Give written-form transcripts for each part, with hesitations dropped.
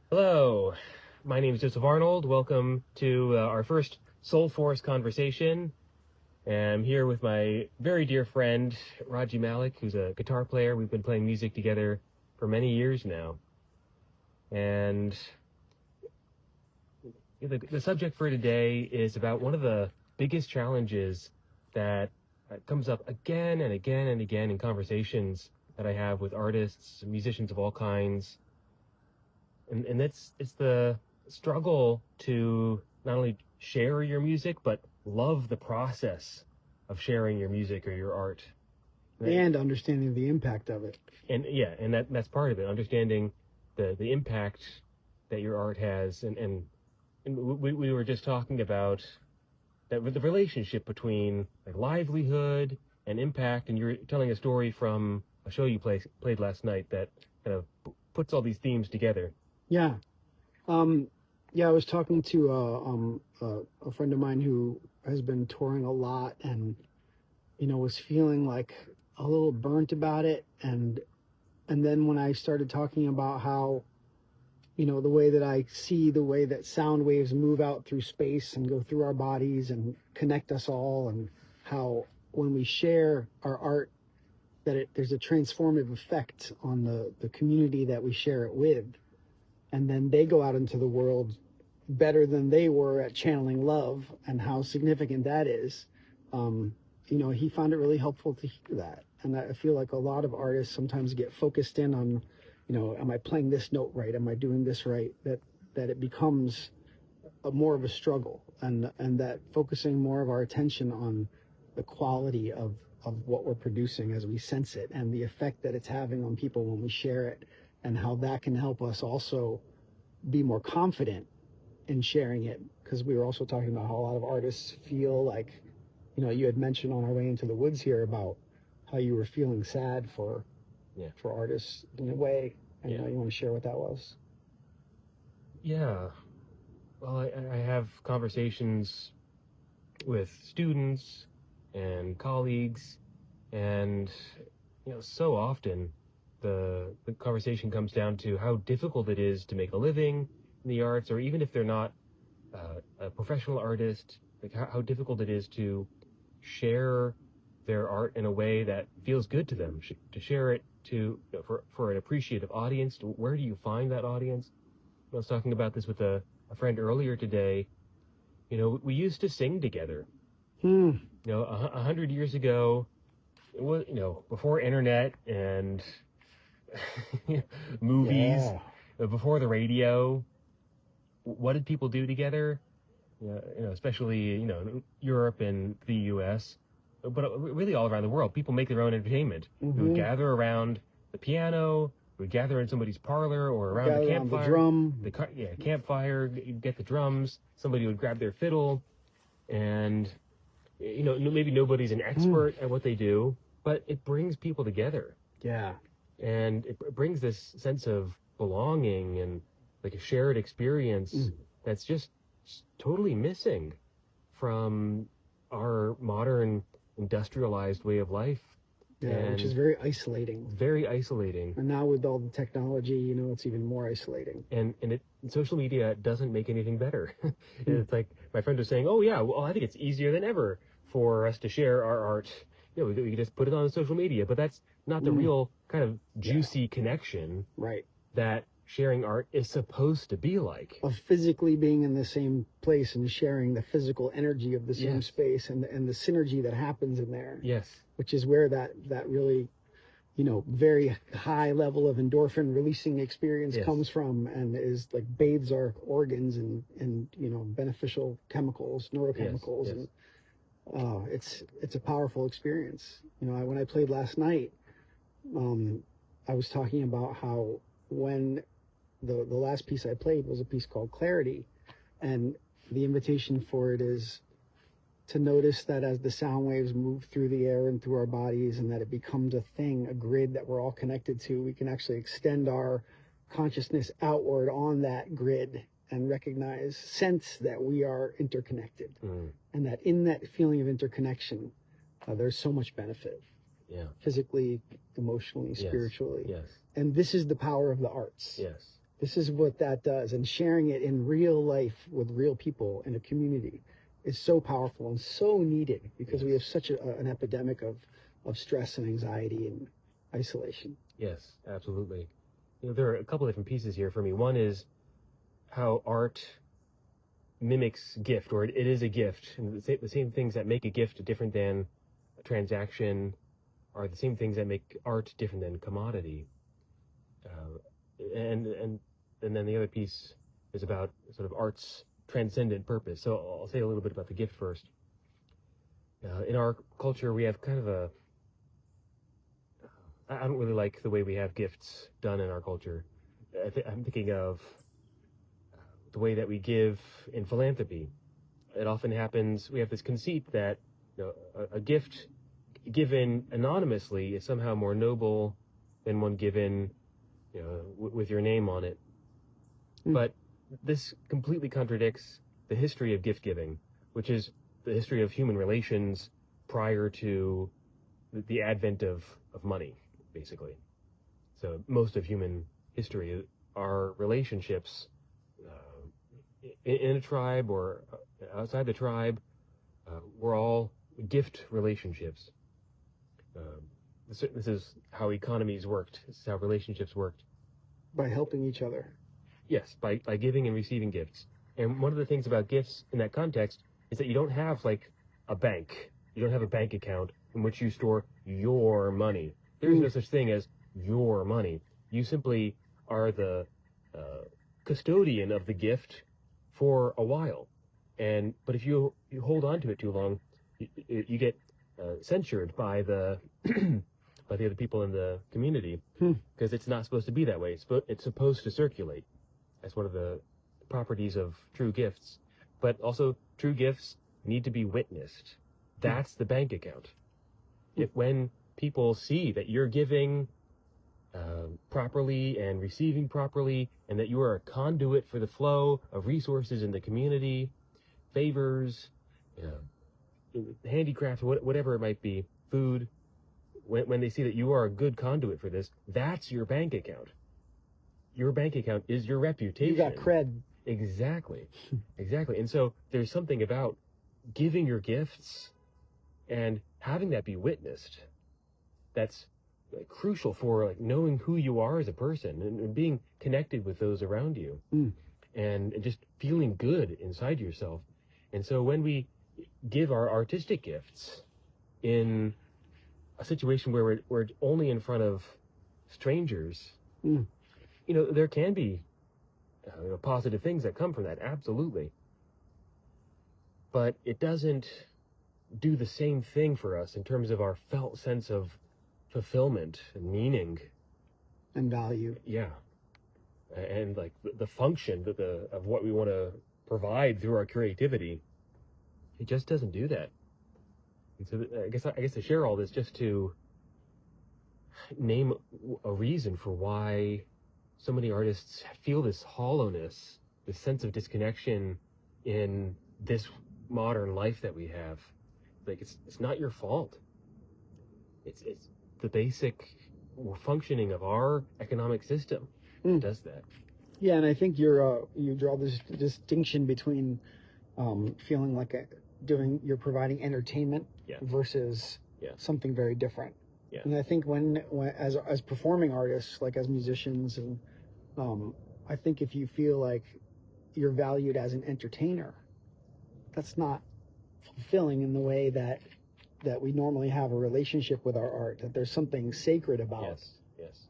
Hello, my name is Joseph Arnold. Welcome to our first Soulforce Conversation. And I'm here with my very dear friend, Raji Malik, who's a guitar player. We've been playing music together for many years now. And the subject for today is about one of the biggest challenges that comes up again and again and again in conversations that I have with artists, musicians of all kinds. And it's the struggle to not only share your music, but love the process of sharing your music or your art. And understanding the impact of it. And yeah, and that's part of it, understanding the impact that your art has. And we were just talking about that the relationship between like livelihood and impact, and you're telling a story from a show you played last night that kind of puts all these themes together. Yeah. I was talking to a friend of mine who has been touring a lot and, was feeling like a little burnt about it. And then when I started talking about how, the way that I see the way that sound waves move out through space and go through our bodies and connect us all, and how when we share our art, that there's a transformative effect on the community that we share it with. And then they go out into the world better than they were at channeling love, and how significant that is. He found it really helpful to hear that. And I feel like a lot of artists sometimes get focused in on, am I playing this note right? Am I doing this right? That it becomes more of a struggle, and that focusing more of our attention on the quality of what we're producing as we sense it, and the effect that it's having on people when we share it, and how that can help us also be more confident in sharing it. Because we were also talking about how a lot of artists feel like, you had mentioned on our way into the woods here about how you were feeling sad for artists in a way, and you want to share what that was. Yeah. Well, I have conversations with students and colleagues, and so often the conversation comes down to how difficult it is to make a living in the arts, or even if they're not a professional artist, like how difficult it is to share their art in a way that feels good to them, to share it for an appreciative audience. Where do you find that audience? I was talking about this with a friend earlier today. We used to sing together. 100 years ago, it was, before internet and movies, before the radio. What did people do together? Especially Europe and the U.S., but really all around the world. People make their own entertainment. Mm-hmm. We would gather around the piano. We would gather in somebody's parlor or around the campfire. The drum. Campfire. Get the drums. Somebody would grab their fiddle, and maybe nobody's an expert at what they do, but it brings people together. Yeah. And it brings this sense of belonging and like a shared experience that's just totally missing from our modern industrialized way of life. Yeah, which is very isolating. Very isolating. And now with all the technology, it's even more isolating. And social media doesn't make anything better. It's like my friend was saying, oh yeah, well, I think it's easier than ever for us to share our art. We can just put it on social media, but that's not the real kind of juicy connection that sharing art is supposed to be like. Of physically being in the same place and sharing the physical energy of the same space, and the synergy that happens in there. Yes. Which is where that really, very high level of endorphin releasing experience comes from, and is like bathes our organs in beneficial chemicals, neurochemicals. Yes. And it's a powerful experience. When I played last night, I was talking about how when the last piece I played was a piece called Clarity, and the invitation for it is to notice that as the sound waves move through the air and through our bodies, and that it becomes a thing, a grid that we're all connected to, we can actually extend our consciousness outward on that grid and sense that we are interconnected. And that in that feeling of interconnection, there's so much benefit. Physically, emotionally, spiritually. Yes. And this is the power of the arts. Yes. This is what that does. And sharing it in real life with real people in a community is so powerful and so needed, because we have such an epidemic of stress and anxiety and isolation. Yes, absolutely. There are a couple different pieces here for me. One is how art mimics gift, or it is a gift. And the same things that make a gift different than a transaction are the same things that make art different than commodity. And then the other piece is about sort of art's transcendent purpose. So I'll say a little bit about the gift first. In our culture, we have kind of I don't really like the way we have gifts done in our culture. I'm thinking of the way that we give in philanthropy. It often happens, we have this conceit that a gift given anonymously is somehow more noble than one given with your name on it. But this completely contradicts the history of gift giving, which is the history of human relations prior to the advent of money, basically. So most of human history are relationships in a tribe or outside the tribe. We're all gift relationships. This is how economies worked. This is how relationships worked. By helping each other. Yes, by giving and receiving gifts. And one of the things about gifts in that context is that you don't have like a bank. You don't have a bank account in which you store your money. There is no such thing as your money. You simply are the custodian of the gift for a while. But if you hold on to it too long, you get censured by the by the other people in the community, because it's not supposed to be that way. It's supposed to circulate. That's one of the properties of true gifts. But also, true gifts need to be witnessed. That's the bank account. When people see that you're giving properly and receiving properly, and that you are a conduit for the flow of resources in the community, favors, handicraft, whatever it might be, food, when they see that you are a good conduit for this, that's your bank account. Your bank account is your reputation. You got cred. Exactly. Exactly. And so there's something about giving your gifts and having that be witnessed that's crucial for knowing who you are as a person and being connected with those around you, and just feeling good inside yourself. And so when we give our artistic gifts in a situation where we're only in front of strangers, there can be positive things that come from that, absolutely. But it doesn't do the same thing for us in terms of our felt sense of fulfillment and meaning and value. Yeah, and the function of what we want to provide through our creativity, it just doesn't do that. And so I guess to share all this, just to name a reason for why so many artists feel this hollowness, this sense of disconnection in this modern life that we have. It's not your fault. It's the basic functioning of our economic system does that. Yeah, and I think you draw this distinction between feeling like you're providing entertainment versus something very different. Yeah. And I think when as performing artists, like as musicians, and I think if you feel like you're valued as an entertainer, that's not fulfilling in the way that we normally have a relationship with our art, that there's something sacred about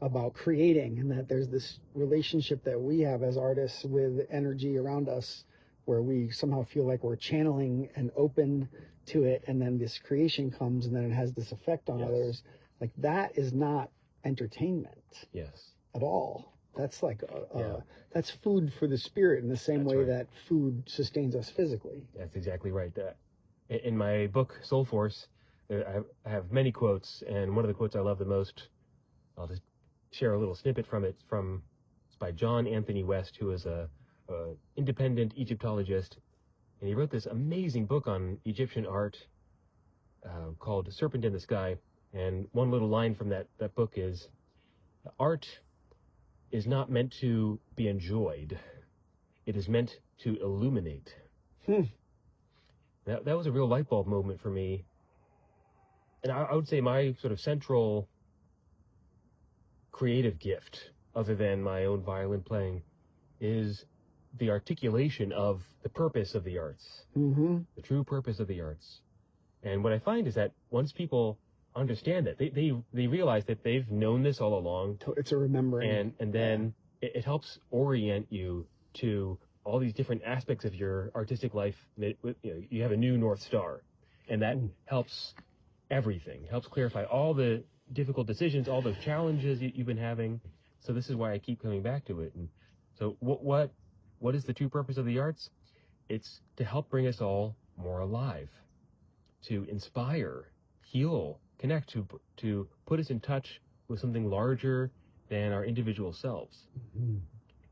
about creating, and that there's this relationship that we have as artists with energy around us, where we somehow feel like we're channeling and open to it, and then this creation comes and then it has this effect on others. Like, that is not entertainment at all. That's that's food for the spirit, in the same way that food sustains us physically. That's exactly right. In my book Soulforce, I have many quotes, and one of the quotes I love the most, I'll just share a little snippet from it. It's by John Anthony West, who is a independent Egyptologist, and he wrote this amazing book on Egyptian art called Serpent in the Sky. And one little line from that book is, art is not meant to be enjoyed. It is meant to illuminate. That was a real light bulb moment for me. And I would say my sort of central creative gift, other than my own violin playing, is the articulation of the purpose of the arts, the true purpose of the arts. And what I find is that once people understand that, they realize that they've known this all along. It's a remembering. And then it helps orient you to all these different aspects of your artistic life. You have a new North Star, and that helps everything, helps clarify all the difficult decisions, all those challenges you've been having. So this is why I keep coming back to it. And so what is the true purpose of the arts? It's to help bring us all more alive, to inspire, heal, connect, to put us in touch with something larger than our individual selves.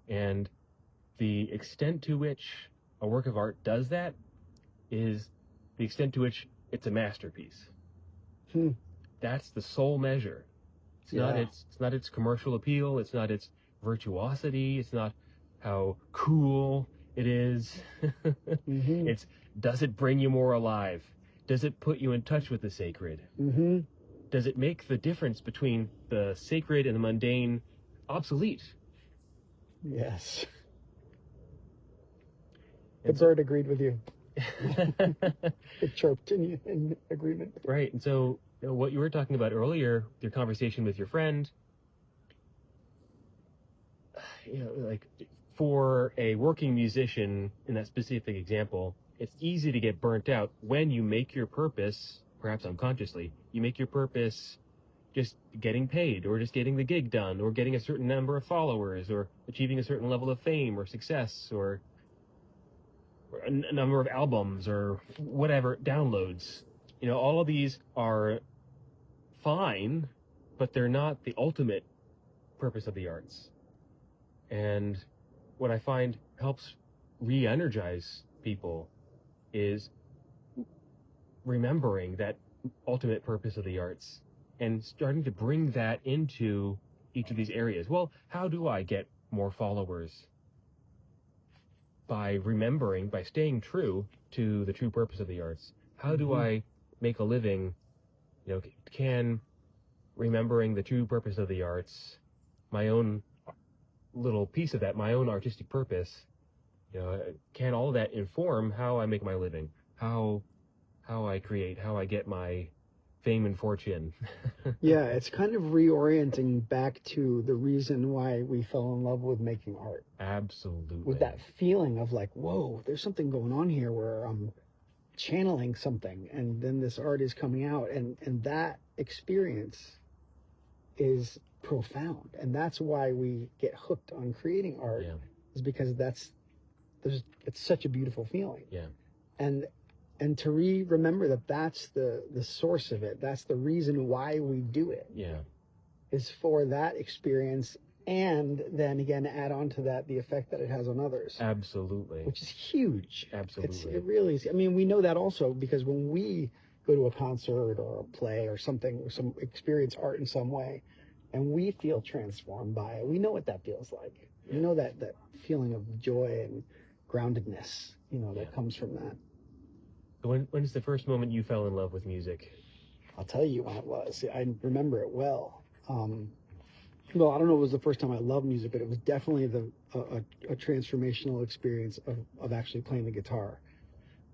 And the extent to which a work of art does that is the extent to which it's a masterpiece. That's the sole measure. It's not its commercial appeal. It's not its virtuosity. It's not how cool it is. It's, does it bring you more alive? Does it put you in touch with the sacred? Does it make the difference between the sacred and the mundane obsolete? Yes. The bird agreed with you. It chirped in agreement. Right. And so what you were talking about earlier, your conversation with your friend, like for a working musician in that specific example, it's easy to get burnt out when you make your purpose, perhaps unconsciously, you make your purpose just getting paid, or just getting the gig done, or getting a certain number of followers, or achieving a certain level of fame or success, or a number of albums, or whatever, downloads. All of these are fine, but they're not the ultimate purpose of the arts. And what I find helps re-energize people is remembering that ultimate purpose of the arts and starting to bring that into each of these areas. Well, how do I get more followers? By remembering, by staying true to the true purpose of the arts. How do I make a living? Can remembering the true purpose of the arts, my own little piece of that, my own artistic purpose, can all that inform how I make my living, how I create, how I get my fame and fortune? Yeah, it's kind of reorienting back to the reason why we fell in love with making art. Absolutely. With that feeling of like, whoa, there's something going on here where I'm channeling something, and then this art is coming out, and that experience is profound. And that's why we get hooked on creating art, is because it's such a beautiful feeling. Yeah. And to remember that that's the source of it, that's the reason why we do it. Yeah. Is for that experience, and then again add on to that the effect that it has on others. Absolutely. Which is huge. Absolutely. It really is. I mean, we know that also because when we go to a concert or a play or something, or some experience art in some way, and we feel transformed by it, we know what that feels like. Yeah. We know that feeling of joy and groundedness, that comes from that. So when is the first moment you fell in love with music? I'll tell you when it was. I remember it well. Well, I don't know if it was the first time I loved music, but it was definitely a transformational experience of actually playing the guitar.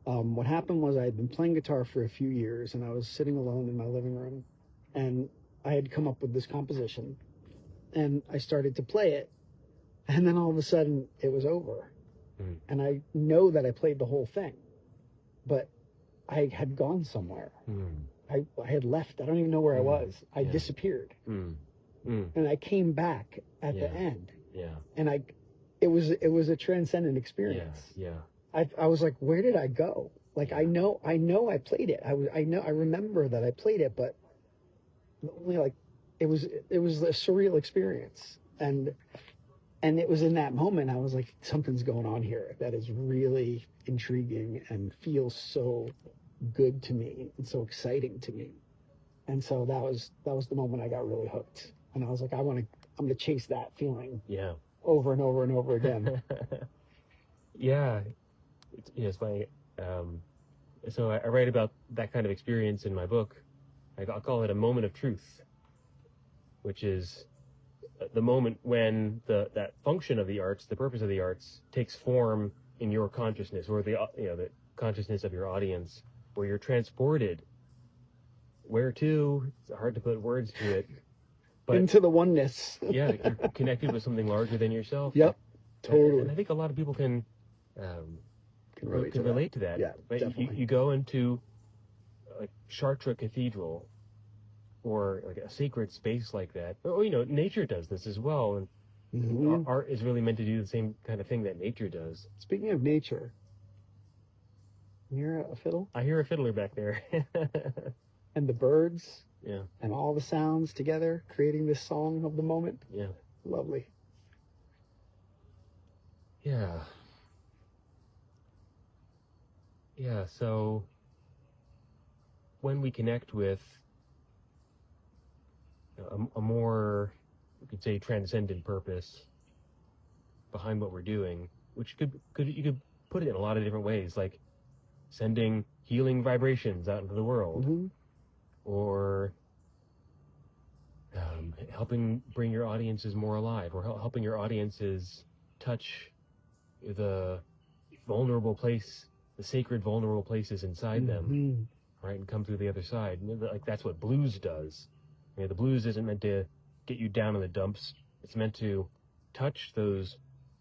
What happened was I had been playing guitar for a few years, and I was sitting alone in my living room, and I had come up with this composition, and I started to play it, and then all of a sudden it was over. And I know that I played the whole thing, but I had gone somewhere. I had left. I don't even know where I was. I disappeared. And I came back at the end. Yeah. And it was a transcendent experience. Yeah. I was like, where did I go? Like, I know I played it. I remember that I played it, but only like it was a surreal experience. And it was in that moment I was like, something's going on here that is really intriguing and feels so good to me and so exciting to me. And so that was the moment I got really hooked. And I was like, I want gonna chase that feeling Yeah. over and over and over again. Yeah. It's funny. So I write about that kind of experience in my book. I'll call it a moment of truth, which is the moment when that function of the arts, the purpose of the arts, takes form in your consciousness, or the consciousness of your audience, where you're transported. Where to? It's hard to put words to it. But into the oneness. Yeah, you're connected with something larger than yourself. Yep, totally. And I think a lot of people can relate to that. Yeah, right? definitely. You go into like Chartres Cathedral, or like a sacred space like that. Or nature does this as well, and art is really meant to do the same kind of thing that nature does. Speaking of nature, you hear a fiddle? I hear a fiddler back there. And the birds. Yeah. And all the sounds together, creating this song of the moment. Yeah. Lovely. Yeah. Yeah, so when we connect with a more, you could say, transcendent purpose behind what we're doing, which you could put it in a lot of different ways, like sending healing vibrations out into the world, or helping bring your audiences more alive, or helping your audiences touch the vulnerable place, the sacred vulnerable places inside them, right, and come through the other side. Like that's what blues does. The blues isn't meant to get you down in the dumps. It's meant to touch those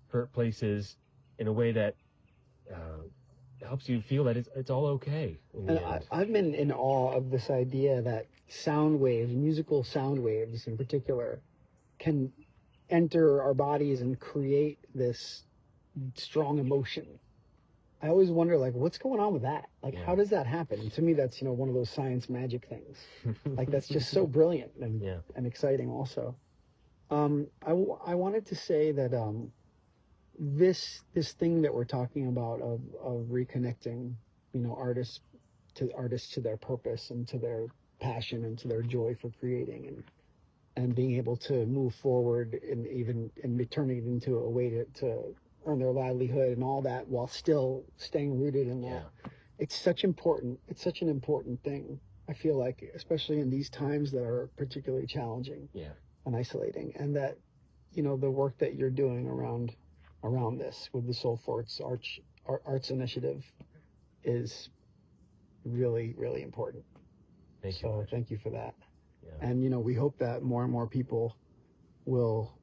hurt places in a way that helps you feel that it's all okay in the end. I've been in awe of this idea that sound waves, musical sound waves in particular, can enter our bodies and create this strong emotion. I always wonder, like, what's going on with that? Like, how does that happen? And to me, that's, one of those science magic things. Like, that's just so brilliant and exciting also. I wanted to say that this thing that we're talking about of reconnecting, artists to their purpose and to their passion and to their joy for creating, and being able to move forward and turning it into a way to earn their livelihood and all that, while still staying rooted in that. It's such an important thing. I feel like, especially in these times that are particularly challenging and isolating, and that, the work that you're doing around this with the Soulforce Arts Initiative is really, really important. Thank you. So thank you for that. Yeah. And, we hope that more and more people will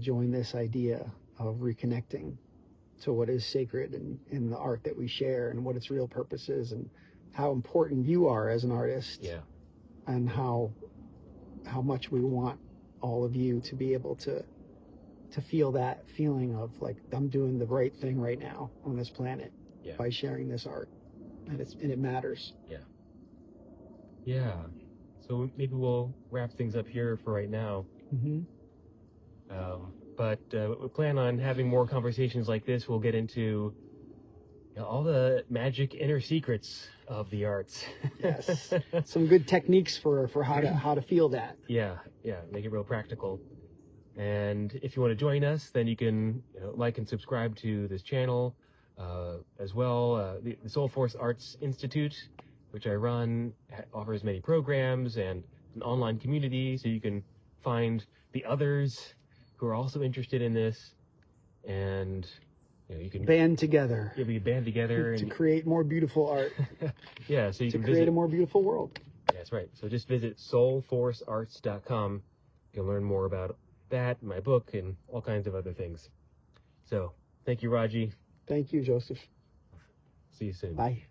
join this idea of reconnecting to what is sacred in the art that we share, and what its real purpose is, and how important you are as an artist. Yeah. And how much we want all of you to be able to feel that feeling of, like, I'm doing the right thing right now on this planet by sharing this art, and it matters. Yeah. So maybe we'll wrap things up here for right now. But we plan on having more conversations like this. We'll get into all the magic inner secrets of the arts. Yes. Some good techniques for how to feel that. Yeah. Make it real practical. And if you want to join us, then you can like and subscribe to this channel as well. The Soulforce Arts Institute, which I run, offers many programs and an online community, so you can find the others who are also interested in this, and you can band together. We band together to create more beautiful art. Yeah, so you can create a more beautiful world. That's right. So just visit soulforcearts.com. You can learn more about that, my book, and all kinds of other things. So thank you, Raji. Thank you, Joseph. See you soon. Bye.